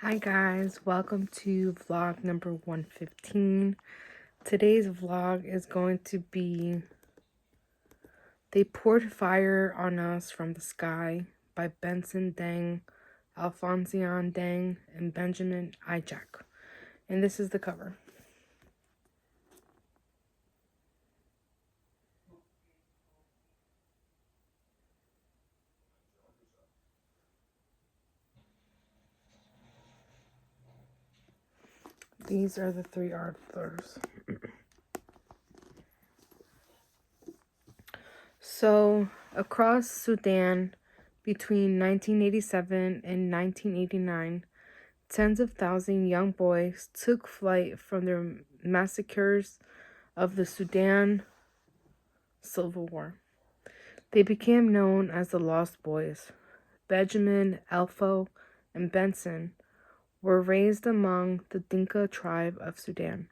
Hi guys, welcome to vlog number 115. Today's vlog is going to be They Poured Fire on Us from the Sky by Benson, Deng, Alephonsion, Deng, and Benjamin Ajax. And this is the cover. These are the three authors. So, across Sudan, between 1987 and 1989, tens of thousands young boys took flight from the massacres of the Sudan Civil War. They became known as the Lost Boys. Benjamin, Alepho, and Benson were raised among the Dinka tribe of Sudan.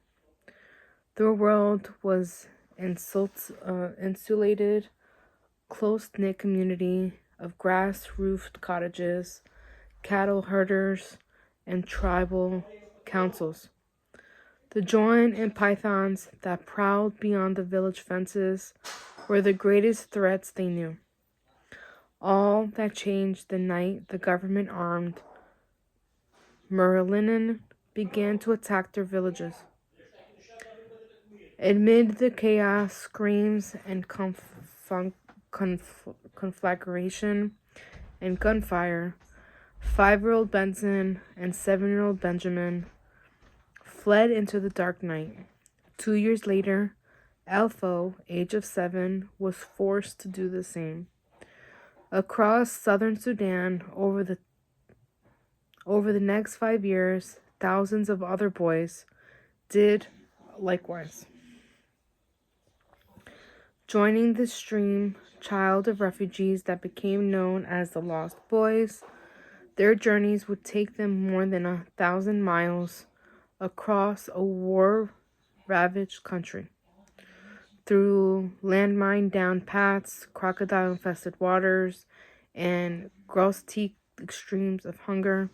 Their world was insulated, close-knit community of grass-roofed cottages, cattle herders, and tribal councils. The joint and pythons that prowled beyond the village fences were the greatest threats they knew. All that changed the night the government-armed Murahiliin began to attack their villages. Amid the chaos, screams, and conflagration and gunfire, 5-year-old Benson and 7-year-old Benjamin fled into the dark night. 2 years later, Alepho, age of 7, was forced to do the same. Across Southern Sudan, over the next 5 years, thousands of other boys did likewise. Joining the stream child of refugees that became known as the Lost Boys, their journeys would take them more than 1,000 miles across a war-ravaged country, through landmine-down paths, crocodile-infested waters, and grotesque extremes of hunger,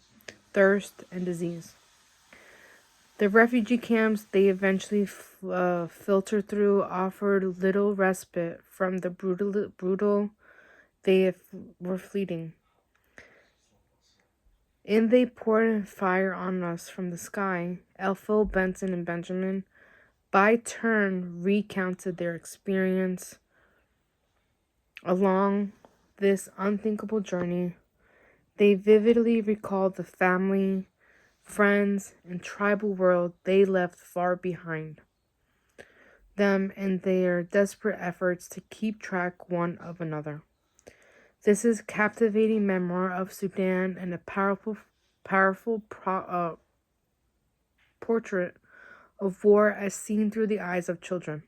thirst, and disease. The refugee camps they eventually filtered through offered little respite from the brutal they were fleeing. In They Poured Fire on Us from the Sky, Alepho, Benson, and Benjamin by turn recounted their experience along this unthinkable journey. They vividly recalled the family, friends, and tribal world they left far behind them and their desperate efforts to keep track one of another. This is captivating memoir of Sudan and a powerful portrait of war as seen through the eyes of children.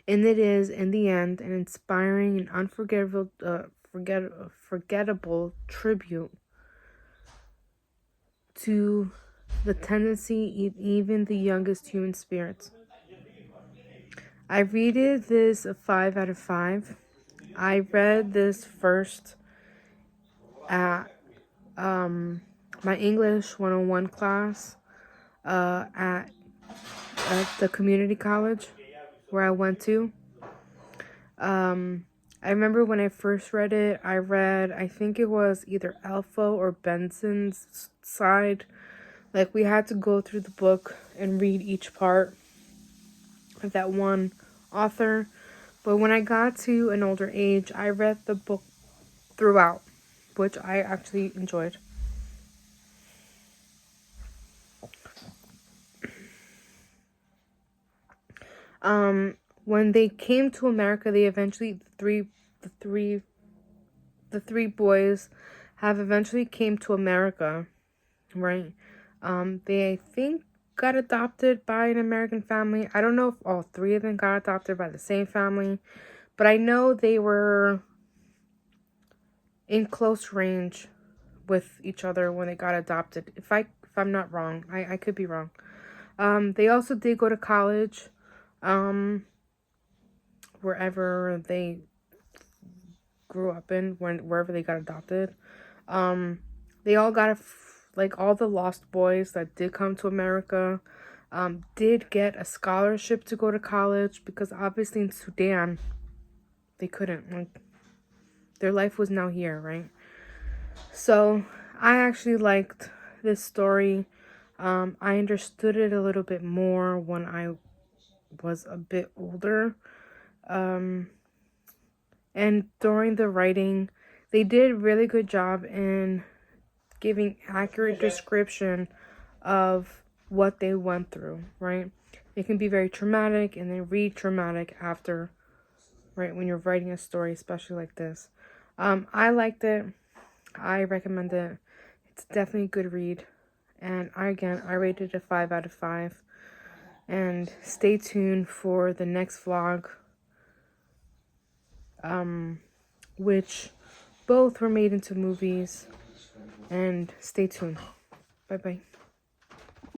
And it is, in the end, an inspiring and unforgettable tribute to the tendency in even the youngest human spirits. I rated this a 5 out of 5. I read this first at my English 101 class at the community college where I went to. I remember when I first read it, I think it was either Alepho or Benson's side. Like, we had to go through the book and read each part of that one author. But when I got to an older age, I read the book throughout, which I actually enjoyed. When they came to America, they eventually the three boys have eventually came to America, right? They, I think, got adopted by an American family. I don't know if all three of them got adopted by the same family, but I know they were in close range with each other when they got adopted. If I'm not wrong, I could be wrong. They also did go to college, wherever they grew up in, wherever they got adopted. They all got like all the lost boys that did come to America did get a scholarship to go to college, because obviously in Sudan they couldn't, like, their life was now here, right? So I actually liked this story. I understood it a little bit more when I was a bit older. And during the writing, they did a really good job in giving accurate description of what they went through, right? It can be very traumatic and then re-traumatic after, right, when you're writing a story, especially like this. I liked it. I recommend it. It's definitely a good read. And I rated it a 5 out of 5. And stay tuned for the next vlog, which both were made into movies. And stay tuned. Bye bye.